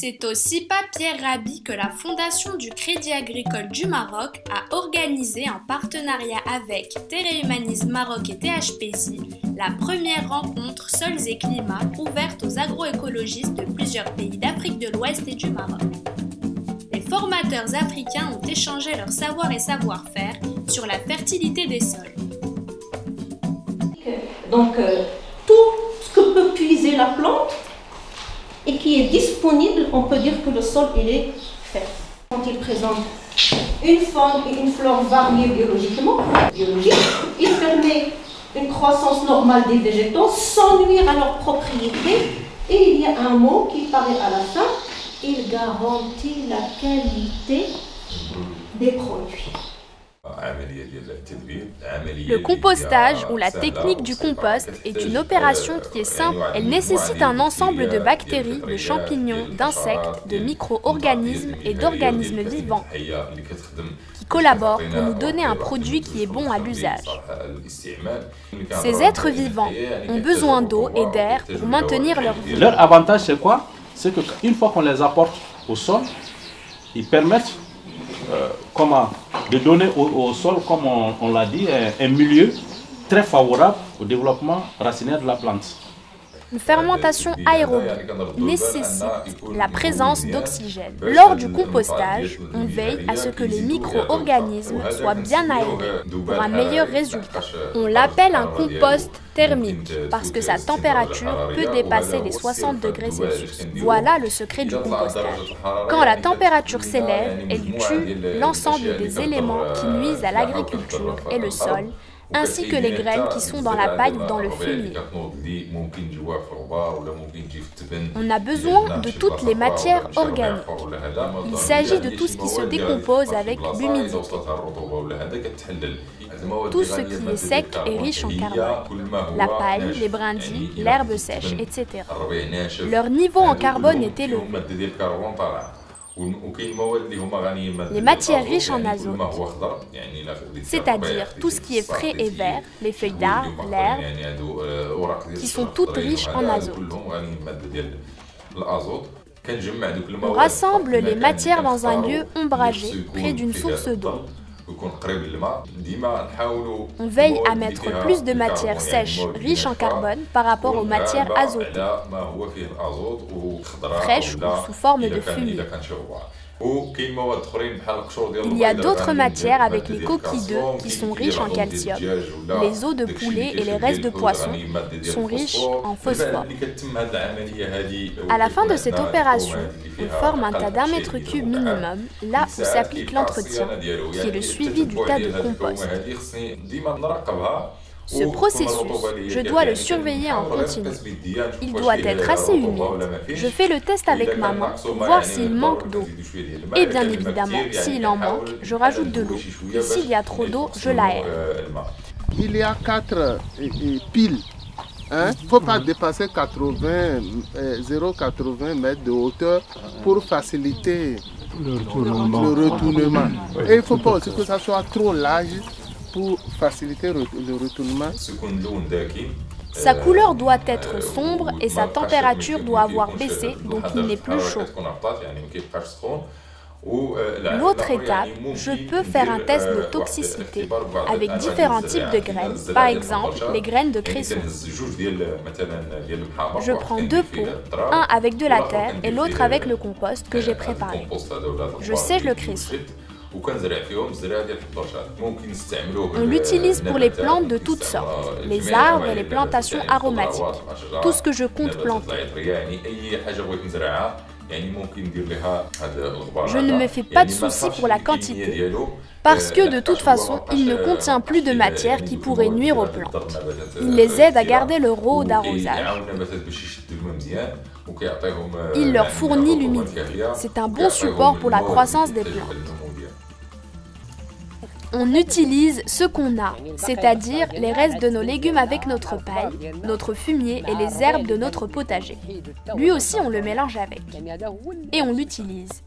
C'est au SIPA Pierre Rabhi que la Fondation du Crédit Agricole du Maroc a organisé en partenariat avec Terre Humanisme Maroc et THPSI la première rencontre Sols et Climat ouverte aux agroécologistes de plusieurs pays d'Afrique de l'Ouest et du Maroc. Les formateurs africains ont échangé leur savoir et savoir-faire sur la fertilité des sols. Donc, tout ce que peut puiser la plante et qui est disponible, on peut dire que le sol il est fait. Quand il présente une faune et une flore variées biologiquement, il permet une croissance normale des végétaux sans nuire à leurs propriétés. Et il y a un mot qui paraît à la fin, il garantit la qualité des produits. Le compostage ou la technique du compost est une opération qui est simple. Elle nécessite un ensemble de bactéries, de champignons, d'insectes, de micro-organismes et d'organismes vivants qui collaborent pour nous donner un produit qui est bon à l'usage. Ces êtres vivants ont besoin d'eau et d'air pour maintenir leur vie. Leur avantage, c'est quoi? C'est qu'une fois qu'on les apporte au sol, ils permettent de donner au sol, comme on l'a dit, un milieu très favorable au développement racinaire de la plante. Une fermentation aérobie nécessite la présence d'oxygène. Lors du compostage, on veille à ce que les micro-organismes soient bien aérés pour un meilleur résultat. On l'appelle un compost thermique parce que sa température peut dépasser les 60 degrés Celsius. Voilà le secret du compostage. Quand la température s'élève, elle tue l'ensemble des éléments qui nuisent à l'agriculture et le sol, ainsi que les graines qui sont dans la paille ou dans le fumier. On a besoin de toutes les matières organiques. Il s'agit de tout ce qui se décompose avec l'humidité. Tout ce qui est sec et riche en carbone. La paille, les brindilles, l'herbe sèche, etc. Leur niveau en carbone est élevé. Les matières riches en azote, c'est-à-dire tout ce qui est frais et vert, les feuilles d'arbre, l'herbe, qui sont toutes riches en azote. On rassemble les matières dans un lieu ombragé, près d'une source d'eau. On veille à mettre plus de matières sèches, riches en carbone, par rapport aux matières azotées, fraîches ou sous forme de fumée. Il y a d'autres matières avec les coquilles d'œufs qui sont riches en calcium. Les os de poulet et les restes de poisson sont riches en phosphore. À la fin de cette opération, on forme un tas d'1 mètre cube minimum, là où s'applique l'entretien, qui est le suivi du tas de compost. Ce processus, je dois le surveiller en continu. Il doit être assez humide. Je fais le test avec ma main pour voir s'il manque d'eau. Et bien évidemment, s'il en manque, je rajoute de l'eau. Et s'il y a trop d'eau, je l'aère. Il y a 4 piles. Il ne faut pas dépasser 0,80 mètres de hauteur pour faciliter le retournement. Et il ne faut pas aussi que ça soit trop large pour faciliter le retournement. Sa couleur doit être sombre et sa température doit avoir baissé, donc il n'est plus chaud. L'autre étape, je peux faire un test de toxicité avec différents types de graines, par exemple les graines de cresson. Je prends 2 pots, un avec de la terre et l'autre avec le compost que j'ai préparé. Je sèche le cresson. On l'utilise pour les plantes de toutes sortes, les arbres et les plantations aromatiques, tout ce que je compte planter. Je ne me fais pas de soucis pour la quantité, parce que de toute façon, il ne contient plus de matière qui pourrait nuire aux plantes. Il les aide à garder leur eau d'arrosage. Il leur fournit l'humidité. C'est un bon support pour la croissance des plantes. On utilise ce qu'on a, c'est-à-dire les restes de nos légumes avec notre paille, notre fumier et les herbes de notre potager. Lui aussi, on le mélange avec. Et on l'utilise.